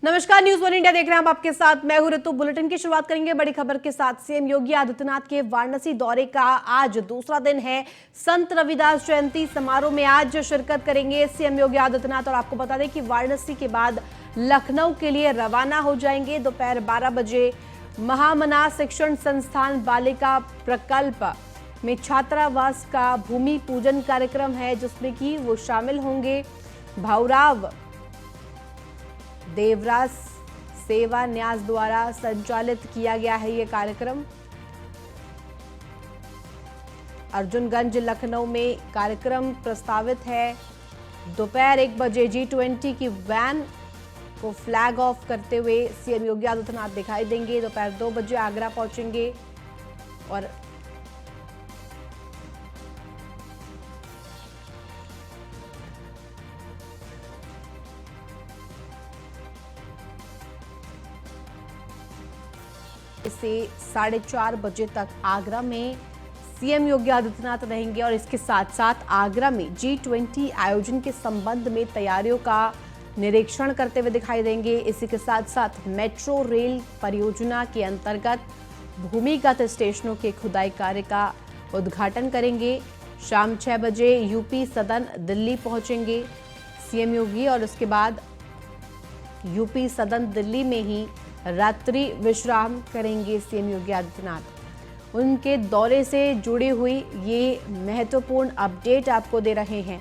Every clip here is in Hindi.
नमस्कार, न्यूज वन इंडिया देख रहे हैं आप, आपके साथ मैं हूं ऋतु। बुलेटिन की शुरुआत करेंगे बड़ी खबर के साथ। सीएम योगी आदित्यनाथ के वाराणसी दौरे का आज दूसरा दिन है। संत रविदास जयंती समारोह में आज शिरकत करेंगे सीएम योगी आदित्यनाथ। और आपको बता दें कि वाराणसी के बाद लखनऊ के लिए रवाना हो जाएंगे। दोपहर 12 बजे महामना शिक्षण संस्थान बालिका प्रकल्प में छात्रावास का भूमि पूजन कार्यक्रम है, जिसमें कि वो शामिल होंगे। भाऊराव देवरास सेवा न्यास द्वारा संचालित किया गया है ये कार्यक्रम। अर्जुनगंज लखनऊ में कार्यक्रम प्रस्तावित है। दोपहर 1 बजे G20 की वैन को फ्लैग ऑफ करते हुए सीएम योगी आदित्यनाथ दिखाई देंगे। दोपहर 2 बजे आगरा पहुंचेंगे और से 4:30 बजे तक आगरा में सीएम योगी आदित्यनाथ रहेंगे। और इसके साथ साथ आगरा में G20 आयोजन के संबंध में तैयारियों का निरीक्षण करते हुए दिखाई देंगे। इसी के साथ साथ मेट्रो रेल परियोजना के अंतर्गत भूमिगत स्टेशनों के खुदाई कार्य का उद्घाटन करेंगे। शाम 6 बजे यूपी सदन दिल्ली पहुंचेंगे सीएम योगी और उसके बाद यूपी सदन दिल्ली में ही रात्रि विश्राम करेंगे सीएम योगी आदित्यनाथ। उनके दौरे से जुड़ी हुई ये महत्वपूर्ण अपडेट आपको दे रहे हैं।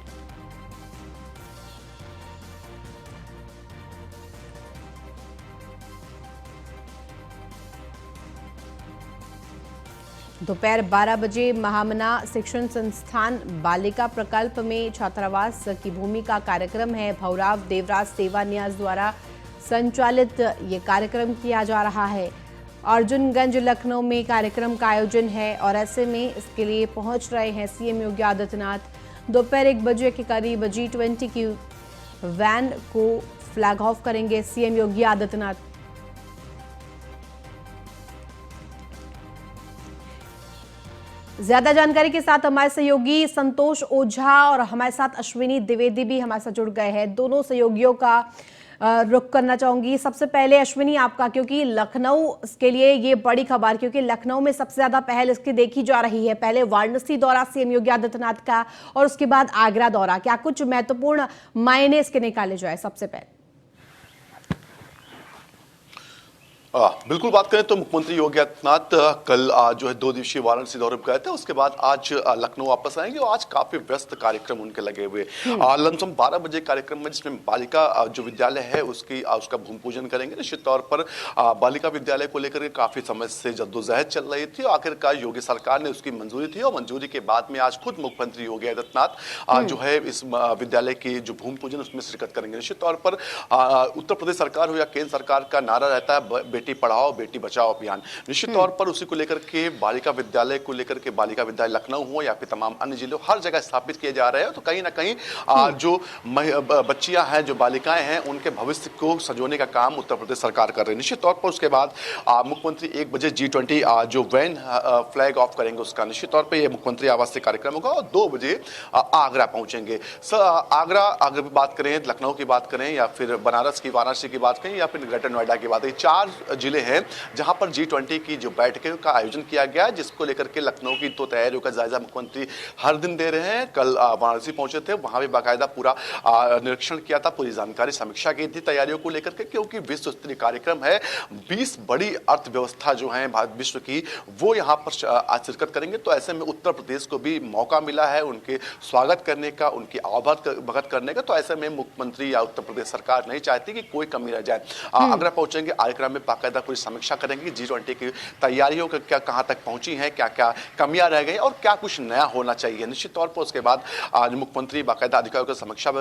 दोपहर 12 बजे महामना शिक्षण संस्थान बालिका प्रकल्प में छात्रावास की भूमि का कार्यक्रम है। भाऊराव देवरास सेवा न्यास द्वारा संचालित ये कार्यक्रम किया जा रहा है। अर्जुनगंज लखनऊ में कार्यक्रम का आयोजन है और ऐसे में इसके लिए पहुंच रहे हैं सीएम योगी आदित्यनाथ। दोपहर 1 बजे के करीब G20 की वैन को फ्लैग ऑफ करेंगे सीएम योगी आदित्यनाथ। ज्यादा जानकारी के साथ हमारे सहयोगी संतोष ओझा और हमारे साथ अश्विनी द्विवेदी भी हमारे साथ जुड़ गए हैं। दोनों सहयोगियों का रुख करना चाहूंगी। सबसे पहले अश्विनी आपका, क्योंकि लखनऊ के लिए ये बड़ी खबर, क्योंकि लखनऊ में सबसे ज्यादा पहल इसकी देखी जा रही है। पहले वाराणसी दौरा सीएम योगी आदित्यनाथ का और उसके बाद आगरा दौरा, क्या कुछ महत्वपूर्ण मायने इसके निकाले जाए? सबसे पहले बिल्कुल बात करें तो मुख्यमंत्री योगी आदित्यनाथ कल जो है 2 दिवसीय वाराणसी दौरे पर गए थे। उसके बाद आज लखनऊ वापस आएंगे और आज काफी व्यस्त कार्यक्रम उनके लगे हुए। लमसम 12 बजे कार्यक्रम में, जिसमें बालिका जो विद्यालय है उसका भूमि पूजन करेंगे। निश्चित तौर पर बालिका विद्यालय को लेकर काफी समय से जद्दोजहद चल रही थी। आखिरकार योगी सरकार ने उसकी मंजूरी थी और मंजूरी के बाद में आज खुद मुख्यमंत्री योगी आदित्यनाथ जो है इस विद्यालय की जो भूमि पूजन उसमें शिरकत करेंगे। निश्चित तौर पर उत्तर प्रदेश सरकार हो या केंद्र सरकार का नारा रहता है बेटी पढ़ाओ बेटी बचाओ अभियान। निश्चित तौर पर उसी को लेकर के बालिका विद्यालय को लेकर के बालिका विद्यालय लखनऊ हो या फिर तमाम अन्य जिलों, हर जगह स्थापित किए जा रहे हैं। तो कहीं ना कहीं जो बच्चियां हैं, जो बालिकाएं हैं, उनके भविष्य को संजोने का काम उत्तर प्रदेश सरकार कर रही है। निश्चित तौर पर उसके बाद मुख्यमंत्री 1 बजे G20 जो वैन फ्लैग ऑफ करेंगे उसका निश्चित तौर पर यह मुख्यमंत्री आवास से कार्यक्रम होगा और 2 बजे आगरा पहुंचेंगे। आगरा अगर बात करें, लखनऊ की बात करें या फिर बनारस की, वाराणसी की बात करें या फिर ग्रेटर नोएडा की बात करें, 4 जिले हैं जहां पर G20 की जो बैठकों का आयोजन किया गया है, जिसको लेकर के लखनऊ की तो तैयारियों का जायजा मुख्यमंत्री हर दिन दे रहे हैं। कल वाराणसी पहुंचे थे, वहां भी बाकायदा पूरा निरीक्षण किया था, पूरी जानकारी समीक्षा की थी तैयारियों को लेकर के, क्योंकि विश्व स्तरीय कार्यक्रम है। 20 बड़ी अर्थव्यवस्था जो है विश्व की, वो यहाँ पर शिरकत करेंगे। तो ऐसे में उत्तर प्रदेश को भी मौका मिला है उनके स्वागत करने का, उनकी आवभगत करने का। तो ऐसे में मुख्यमंत्री या उत्तर प्रदेश सरकार नहीं चाहती कि कोई कमी रह जाए। आगरा पहुंचेंगे, आगरा में बाकायदा पूरी समीक्षा करेंगे G20 की तैयारियों का, क्या कहां तक पहुंची हैं, क्या क्या कमियां रह गई और क्या कुछ नया होना चाहिए। निश्चित तौर पर उसके बाद आज मुख्यमंत्री बाकायदा अधिकारियों की समीक्षा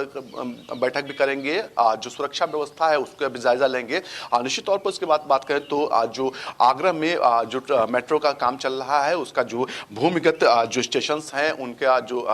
बैठक भी करेंगे, जो सुरक्षा व्यवस्था है उसका भी जायजा लेंगे। निश्चित तौर पर उसके बाद बात करें तो जो आगरा में जो मेट्रो का काम चल रहा है, उसका जो भूमिगत जो स्टेशन हैं उनका जो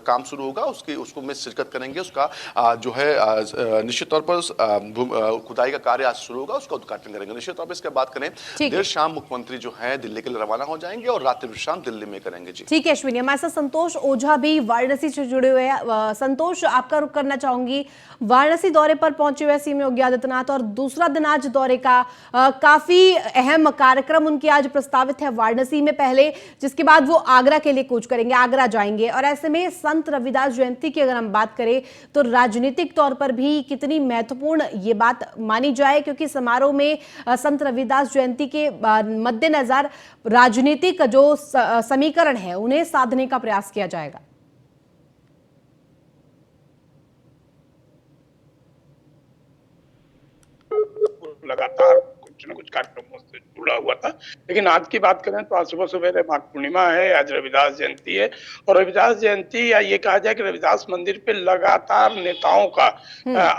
काम शुरू होगा उसको में शिरकत करेंगे। उसका जो है निश्चित तौर पर खुदाई का कार्य आज शुरू होगा, उसका उद्घाटन करेंगे। निश्चित तौर पर इसके बात करें, देर शाम मुख्यमंत्री जो है दिल्ली के लिए रवाना हो जाएंगे और रात्रि विश्राम दिल्ली में करेंगे। जी ठीक है अश्विनी, हमारे साथ संतोष ओझा भी वाराणसी से जुड़े हुए हैं। संतोष, आपका रुख करना चाहूंगी, वाराणसी दौरे पर पहुंचे हुए सीएम योगी आदित्यनाथ और दूसरा दिन आज दौरे का काफी अहम कार्यक्रम उनकी आज प्रस्तावित है वाराणसी में पहले, जिसके बाद वो आगरा के लिए कूच करेंगे, आगरा जाएंगे। और ऐसे में संत रविदास जयंती की अगर हम बात करें तो राजनीतिक तौर पर भी कितनी महत्वपूर्ण ये बात मानी जाए, क्योंकि समारोह में संत रविदास जयंती के मद्देनजर राजनीतिक जो समीकरण है उन्हें साधने का प्रयास किया जाएगा। लगातार कुछ न कुछ कार्यक्रमों से जुड़ा हुआ था, लेकिन आज की बात करें तो आज सुबह सवेरे माघ पूर्णिमा है, आज रविदास जयंती है। और रविदास जयंती या ये कहा जाए कि रविदास मंदिर पे लगातार नेताओं का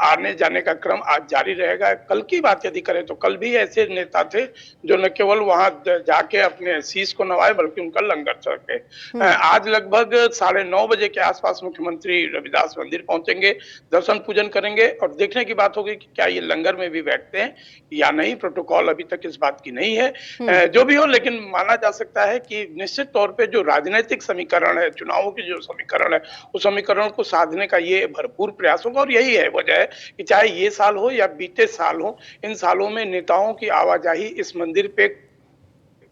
आने जाने का क्रम आज जारी रहेगा। कल की बात यदि करें तो कल भी ऐसे नेता थे जो न केवल वहां जाके अपने शीश को नवाए बल्कि उनका लंगर चढ़े। आज लगभग 9:30 बजे के आसपास मुख्यमंत्री रविदास मंदिर पहुंचेंगे, दर्शन पूजन करेंगे और देखने की बात होगी कि क्या ये लंगर में भी बैठते हैं या नहीं। प्रोटोकॉल अभी तक इस बात की नहीं है। जो भी हो, लेकिन माना जा सकता है कि निश्चित तौर पे जो राजनीतिक समीकरण है, चुनावों की जो समीकरण है, उस समीकरण को साधने का ये भरपूर प्रयास होगा। और यही है वजह है कि चाहे ये साल हो या बीते साल हो, इन सालों में नेताओं की आवाजाही इस मंदिर पे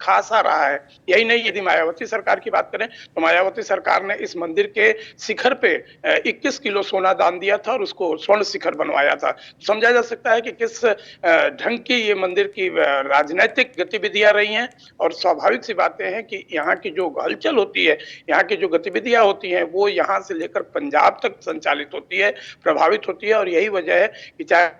खासा रहा है। यही नहीं, यदि मायावती सरकार की बात करें तो मायावती सरकार ने इस मंदिर के शिखर पे 21 किलो सोना दान दिया था और उसको स्वर्ण शिखर बनवाया था। समझा जा सकता है कि किस ढंग की ये मंदिर की राजनीतिक गतिविधियां रही हैं। और स्वाभाविक सी बातें हैं कि यहाँ की जो हलचल होती है, यहाँ की जो गतिविधियां होती हैं, वो यहाँ से लेकर पंजाब तक संचालित होती है, प्रभावित होती है। और यही वजह है कि चाहे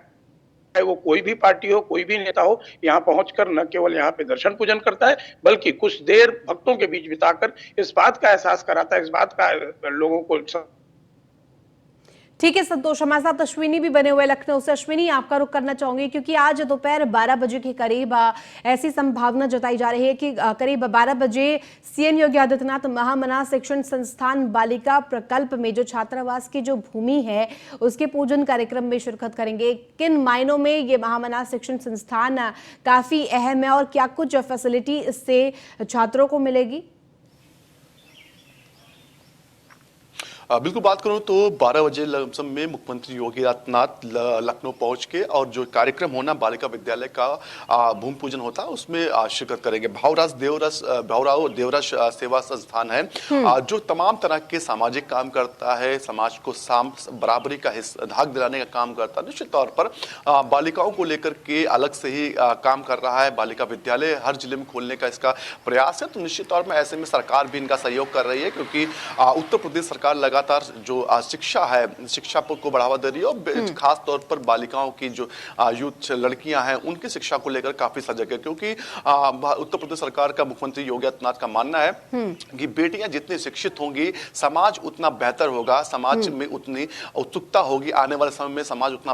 वो कोई भी पार्टी हो, कोई भी नेता हो, यहाँ पहुंचकर न केवल यहाँ पे दर्शन पूजन करता है बल्कि कुछ देर भक्तों के बीच बिताकर इस बात का एहसास कराता है, इस बात का लोगों को। ठीक है संतोष, हमारे साथ अश्विनी भी बने हुए लखनऊ से। अश्विनी, आपका रुख करना चाहूंगी क्योंकि आज दोपहर 12 बजे के करीब ऐसी संभावना जताई जा रही है कि करीब 12 बजे सीएम योगी आदित्यनाथ महामना शिक्षण संस्थान बालिका प्रकल्प में जो छात्रावास की जो भूमि है उसके पूजन कार्यक्रम में शिरकत करेंगे। किन मायनों में ये महामना शिक्षण संस्थान काफी अहम है और क्या कुछ फैसिलिटी इससे छात्रों को मिलेगी? बिल्कुल बात करूं तो 12 बजे लमसम में मुख्यमंत्री योगी आदित्यनाथ लखनऊ पहुंच के और जो कार्यक्रम होना बालिका विद्यालय का भूमि पूजन होता है उसमें शिरकत करेंगे। भावराव देवरस सेवा संस्थान है जो तमाम तरह के सामाजिक काम करता है, समाज को बराबरी का धाक दिलाने का काम करता है। निश्चित तौर पर बालिकाओं को लेकर के अलग से ही काम कर रहा है। बालिका विद्यालय हर जिले में खोलने का इसका प्रयास है। तो निश्चित तौर पर ऐसे में सरकार भी इनका सहयोग कर रही है क्योंकि उत्तर प्रदेश सरकार लगातार जो शिक्षा है, शिक्षा को बढ़ावा दे रही है और खास तौर पर बालिकाओं की जो यूथ लड़कियां हैं उनकी शिक्षा को लेकर काफी सजग है। क्योंकि उत्तर प्रदेश सरकार का मुख्यमंत्री योगी आदित्यनाथ का मानना है कि बेटियां जितनी शिक्षित होंगी समय उतना बेहतर होगा, समाज में उतनी उत्सुकता होगी, आने वाले समय में समाज उतना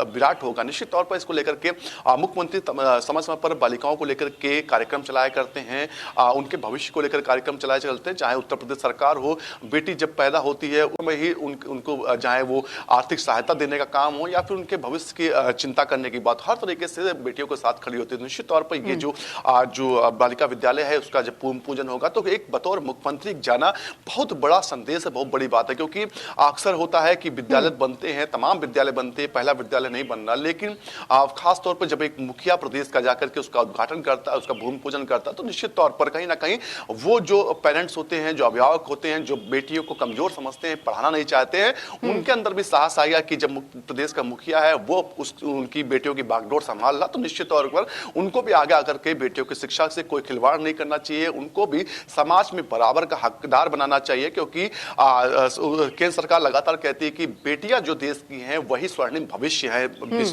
विराट होगा। निश्चित तौर पर इसको लेकर के मुख्यमंत्री समय समय पर बालिकाओं को लेकर के कार्यक्रम चलाया करते हैं, उनके भविष्य को लेकर कार्यक्रम चलाए चलते हैं। चाहे उत्तर प्रदेश सरकार हो, बेटी जब पैदा होती है उनमें ही उनको चाहे वो आर्थिक सहायता देने का काम हो या फिर उनके भविष्य की चिंता करने की बात, हर तरीके से बेटियों के साथ खड़ी होती है। निश्चित तौर पर ये जो बालिका विद्यालय है उसका जब पूजन होगा तो एक बतौर मुख्यमंत्री जाना बहुत बड़ा संदेश है, बहुत बड़ी बात है। क्योंकि अक्सर होता है कि विद्यालय बनते हैं, तमाम विद्यालय बनते हैं, पहला विद्यालय नहीं बन रहा, लेकिन खास तौर पर जब एक मुखिया प्रदेश का जाकर के उसका उद्घाटन करता है, उसका भूमि पूजन करता है तो निश्चित तौर पर कहीं ना कहीं वो जो पेरेंट्स होते हैं, जो अभिभावक होते हैं, जो बेटियों को कमजोर समझते हैं, पढ़ाना नहीं चाहते हैं, उनके अंदर भी साहस आएगा कि जब प्रदेश का मुखिया है वो उनकी बेटियों की बागडोर संभाल रहा तो निश्चित तौर पर उनको भी आगे आकर के बेटियों की शिक्षा से कोई खिलवाड़ नहीं करना चाहिए, उनको भी समाज में बराबर का हकदार बनाना चाहिए। क्योंकि केंद्र सरकार लगातार कहती है कि बेटियां जो देश की हैं वही स्वर्णिम भविष्य है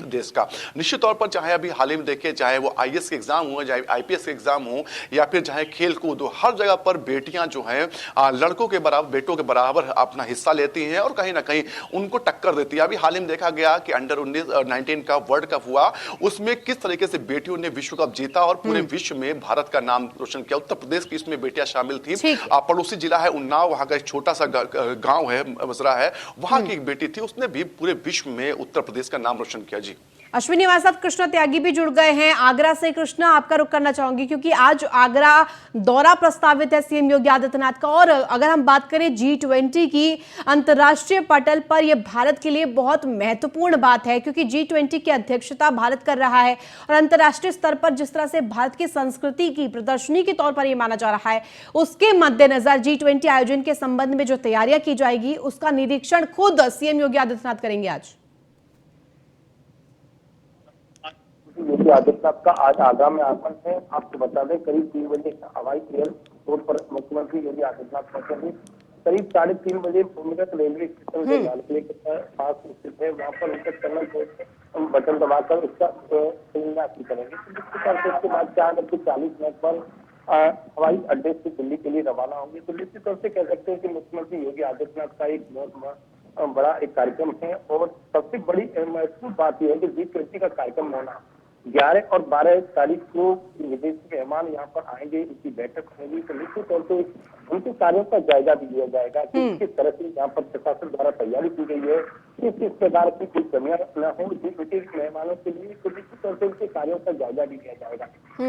देश का। निश्चित तौर पर चाहे अभी हाल ही में देखिए, चाहे वो आईएएस के एग्जाम हो, चाहे आईपीएस के एग्जाम हो या फिर चाहे खेल कूद हो, हर जगह पर बेटियां जो हैं लड़कों के बराबर, बेटों के बराबर अपना हिस्सा लेती हैं और कहीं ना कहीं उनको टक्कर देती है। अभी हाल ही में देखा गया कि अंडर 19 का वर्ल्ड कप हुआ, उसमें किस तरीके से बेटियों ने विश्व कप जीता और पूरे विश्व में भारत का नाम रोशन किया। उत्तर प्रदेश की इसमें बेटियां शामिल थी। पड़ोसी जिला है उन्नाव, वहां का एक छोटा सा गांव है, मसरा है, वहां की एक बेटी थी, उसने भी पूरे विश्व में उत्तर प्रदेश का नाम रोशन किया। जी अश्विनी, हमारे साथ कृष्णा त्यागी भी जुड़ गए हैं आगरा से। कृष्णा, आपका रुख करना चाहूंगी क्योंकि आज आगरा दौरा प्रस्तावित है सीएम योगी आदित्यनाथ का, और अगर हम बात करें G20 की, अंतर्राष्ट्रीय पटल पर यह भारत के लिए बहुत महत्वपूर्ण बात है क्योंकि G20 की अध्यक्षता भारत कर रहा है और अंतर्राष्ट्रीय स्तर पर जिस तरह से भारत की संस्कृति की प्रदर्शनी के तौर पर यह माना जा रहा है, उसके मद्देनजर G20 आयोजन के संबंध में जो तैयारियां की जाएगी उसका निरीक्षण खुद सीएम योगी आदित्यनाथ करेंगे आज। योगी आदित्यनाथ का आज आगरा में आगमन है। आपको बता दें, करीब 3 बजे हवाई एयरपोर्ट पर मुख्यमंत्री योगी आदित्यनाथ पहुंचेंगे। करीब 3:30 बजे भूमिगत रेलवे स्टेशन से लाल किले के पास स्थित है, वहां पर उनका टनल बटन दबाकर उसका शिलान्यास करेंगे। उसके बाद 4:40 पर हवाई अड्डे से दिल्ली के लिए रवाना होंगे। तो निश्चित तौर से कह सकते हैं कि मुख्यमंत्री योगी आदित्यनाथ का एक बहुत बड़ा एक कार्यक्रम है और सबसे बड़ी महत्वपूर्ण बात यह है कि G20 का कार्यक्रम होना 11 और 12 तारीख को विदेशी मेहमान यहाँ पर आएंगे, उनकी बैठक होगी। तो निश्चित तौर से उनके कार्यों का जायजा भी लिया जाएगा कि किस तरह से यहाँ पर प्रशासन द्वारा तैयारी की गई है, किस प्रकार की कोई कमियां न हो G20 मेहमानों के लिए। तो निश्चित तौर से उनके कार्यों का जायजा भी लिया जाएगा।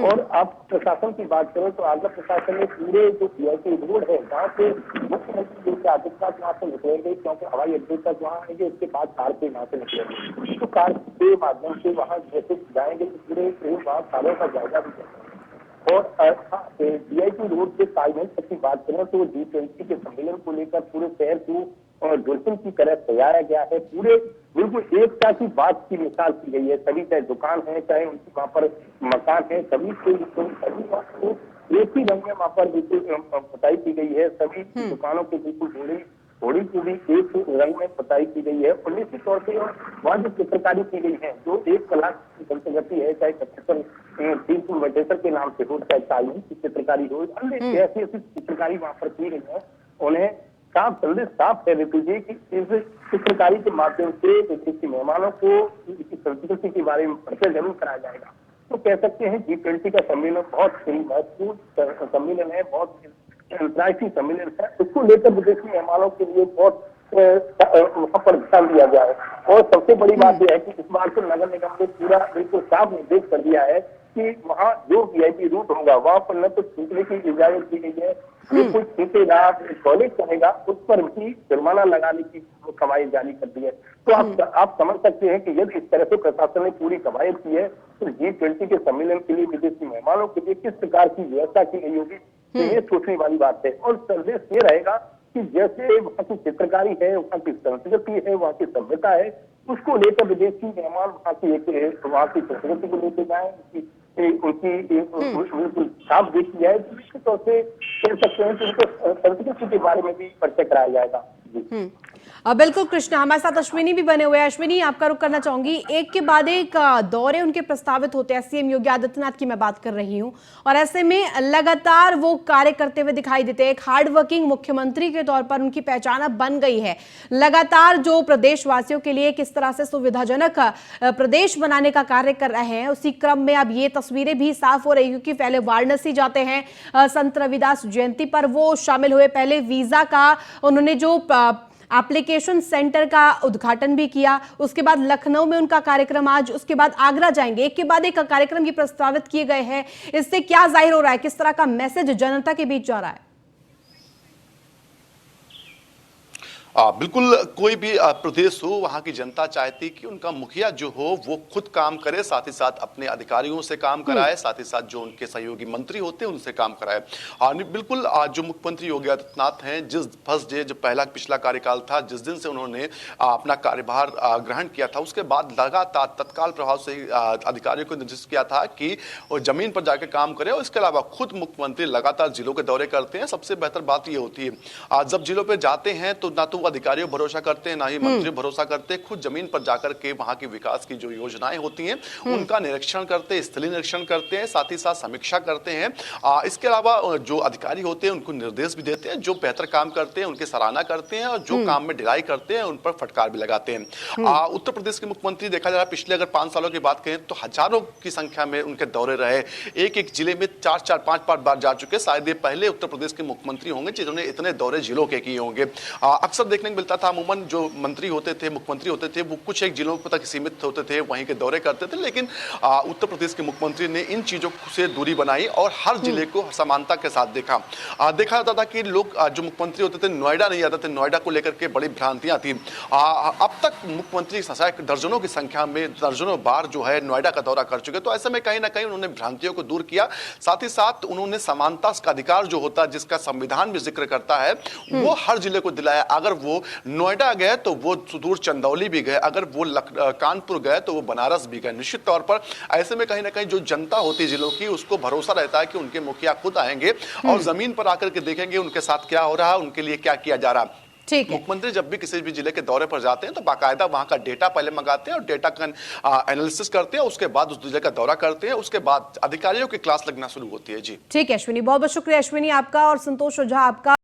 और आप प्रशासन की बात करें तो आगरा प्रशासन ने पूरे जो VIP रोड है वहाँ से मुख्यमंत्री योगी आदित्यनाथ वहाँ से निकलेंगे, क्योंकि हवाई अड्डे तक वहाँ आएंगे, उसके बाद कार से वहाँ से निकलेंगे। तो कार के माध्यम से वहाँ जैसे जाएंगे तो पूरे वहाँ कार्यों का जायजा भी लेंगे। और VIP रोड से ताजमहल तक की बात करें तो G20 के सम्मेलन को लेकर पूरे शहर को और डॉल्फिन की तरह सजाया गया है। पूरे बिल्कुल एकता की बात की मिसाल की गई है। सभी चाहे दुकान है, चाहे उनकी वहाँ पर मकान है, सभी एक ही रंग में वहाँ पर बिल्कुल पुताई की गई है। सभी दुकानों को बिल्कुल होड़ी को भी एक रंग में पुताई की गई है। और निश्चित तौर से वहाँ जो चित्रकारी की गई है, जो एक कला की संस्कृति है, चाहे वटेश्वर के नाम से हो, चाहे चाइनीज की चित्रकारी हो, अन्य ऐसी चित्रकारी वहाँ पर की गई है। उन्हें साफ संदेश साफ कह देती है कि इस चित्रकारी के माध्यम से विदेशी मेहमानों को इसकी संस्कृति के बारे में परिचय जरूर कराया जाएगा। तो कह सकते हैं G20 का सम्मेलन बहुत ही महत्वपूर्ण सम्मेलन है, बहुत अंतर्राष्ट्रीय सम्मेलन है। उसको लेकर विदेशी मेहमानों के लिए बहुत वहाँ पर ध्यान दिया गया है। और सबसे बड़ी बात यह है कि इस बार तो नगर निगम ने पूरा बिल्कुल साफ निर्देश कर दिया है कि वहाँ जो VIP रूट होगा वहाँ पर न तो छूटने की इजाजत दी गई है, जो कोई छूटेगा, कॉलेज करेगा उस पर भी जुर्माना लगाने की कवायद जारी कर दी है। तो आप समझ सकते हैं कि यदि इस तरह से प्रशासन ने पूरी कवायद की है तो G20 के सम्मेलन के लिए विदेशी मेहमानों के लिए किस प्रकार की व्यवस्था की गई होगी, तो ये सोचने वाली बात है। और संदेश ये रहेगा कि जैसे वहाँ की चित्रकारी है, वहाँ की संस्कृति है, वहाँ की सभ्यता है, उसको लेकर विदेशी मेहमान वहाँ की संस्कृति को लेकर जाए, उनकी छाप देखी जाए। तो निश्चित तौर से कह सकते हैं कि उनको संस्कृति के बारे में भी परिचय कराया जाएगा। बिल्कुल कृष्णा, हमारे साथ अश्विनी भी बने हुए हैं। अश्विनी, आपका रुख करना चाहूंगी। एक के बाद एक दौरे उनके प्रस्तावित होते हैं, सीएम योगी आदित्यनाथ की मैं बात कर रही हूं, और ऐसे में लगातार वो कार्य करते हुए दिखाई देते हैं। एक हार्ड वर्किंग मुख्यमंत्री के तौर पर उनकी पहचान अब बन गई है। लगातार जो प्रदेशवासियों के लिए किस तरह से सुविधाजनक प्रदेश बनाने का कार्य कर रहे हैं, उसी क्रम में अब ये तस्वीरें भी साफ हो रही, क्योंकि पहले वाराणसी जाते हैं संत रविदास जयंती पर वो शामिल हुए। पहले वीजा का उन्होंने जो एप्लीकेशन सेंटर का उद्घाटन भी किया, उसके बाद लखनऊ में उनका कार्यक्रम आज, उसके बाद आगरा जाएंगे। एक के बाद एक कार्यक्रम ये प्रस्तावित किए गए हैं। इससे क्या जाहिर हो रहा है, किस तरह का मैसेज जनता के बीच जा रहा है? बिल्कुल, कोई भी प्रदेश हो, वहाँ की जनता चाहती कि उनका मुखिया जो हो वो खुद काम करे, साथ ही साथ अपने अधिकारियों से काम कराए, साथ ही साथ जो उनके सहयोगी मंत्री होते हैं उनसे काम कराए। बिल्कुल, जो मुख्यमंत्री योगी आदित्यनाथ हैं, जिस फर्स्ट डे जब पिछला कार्यकाल था, जिस दिन से उन्होंने अपना कार्यभार ग्रहण किया था, उसके बाद लगातार तत्काल प्रभाव से अधिकारियों को निर्देशित किया था कि वो जमीन पर जाकर काम करें। और इसके अलावा खुद मुख्यमंत्री लगातार जिलों के दौरे करते हैं। सबसे बेहतर बात ये होती है जब जिलों पर जाते हैं तो ना तो अधिकारियों भरोसा करते हैं, ना ही मंत्री भरोसा करते हैं, खुद जमीन पर जाकर के वहां की विकास की जो योजनाएं होती हैं उनका निरीक्षण करते हैं, स्थलीय निरीक्षण करते हैं, साथ ही साथ समीक्षा करते हैं। इसके अलावा जो अधिकारी होते हैं उनको निर्देश भी देते हैं, जो बेहतर काम करते हैं उनकी सराहना करते हैं, और जो काम में ढिलाई करते हैं उन पर फटकार भी लगाते हैं। उत्तर प्रदेश के मुख्यमंत्री देखा जा रहा है, पिछले अगर 5 सालों की बात करें तो हजारों की संख्या में उनके दौरे रहे। एक जिले में 4-4, 5-5 बार जा चुके। शायद ये पहले उत्तर प्रदेश के मुख्यमंत्री होंगे जिन्होंने इतने दौरे जिलों के किए होंगे। अक्सर देखने को मिलता था अमूमन जो मंत्री होते थे, मुख्यमंत्री होते थे, वो कुछ एक जिलों तक सीमित होते थे, वहीं के दौरे करते थे। लेकिन उत्तर प्रदेश के मुख्यमंत्री ने इन चीजों से दूरी बनाई और हर जिले को समानता के साथ देखा। देखा जाता था कि लोग जो मुख्यमंत्री होते थे नोएडा नहीं आते थे, नोएडा को लेकर के बड़ी भ्रांतियां थी। अब तक मुख्यमंत्री दर्जनों की संख्या में दर्जनों बार जो है नोएडा का दौरा कर चुके, तो ऐसे में कहीं ना कहीं उन्होंने भ्रांतियों को दूर किया। साथ ही साथ उन्होंने समानता का अधिकार जो होता है, जिसका संविधान भी जिक्र करता है, वो हर जिले को दिलाया। अगर वो नोएडा गए तो वो सुदूर चंदौली भी गए, अगर वो कानपुर गए तो वो बनारस भी गए। निश्चित तौर पर ऐसे में कहीं ना कहीं जो जनता होती है जिलों की, उसको भरोसा रहता है कि उनके मुखिया खुद आएंगे और जमीन पर आकर के देखेंगे उनके साथ क्या हो रहा है, उनके लिए क्या किया जा रहा है। ठीक है। मुख्यमंत्री जब भी किसी भी जिले के दौरे पर जाते हैं तो बाकायदा वहां का डेटा पहले मंगाते हैं और डेटा का एनालिसिस करते हैं, उसके बाद उस जिले का दौरा करते हैं, उसके बाद अधिकारियों की क्लास लगना शुरू होती है। जी ठीक है अश्विनी, बहुत बहुत शुक्रिया अश्विनी आपका और संतोष ओझा आपका।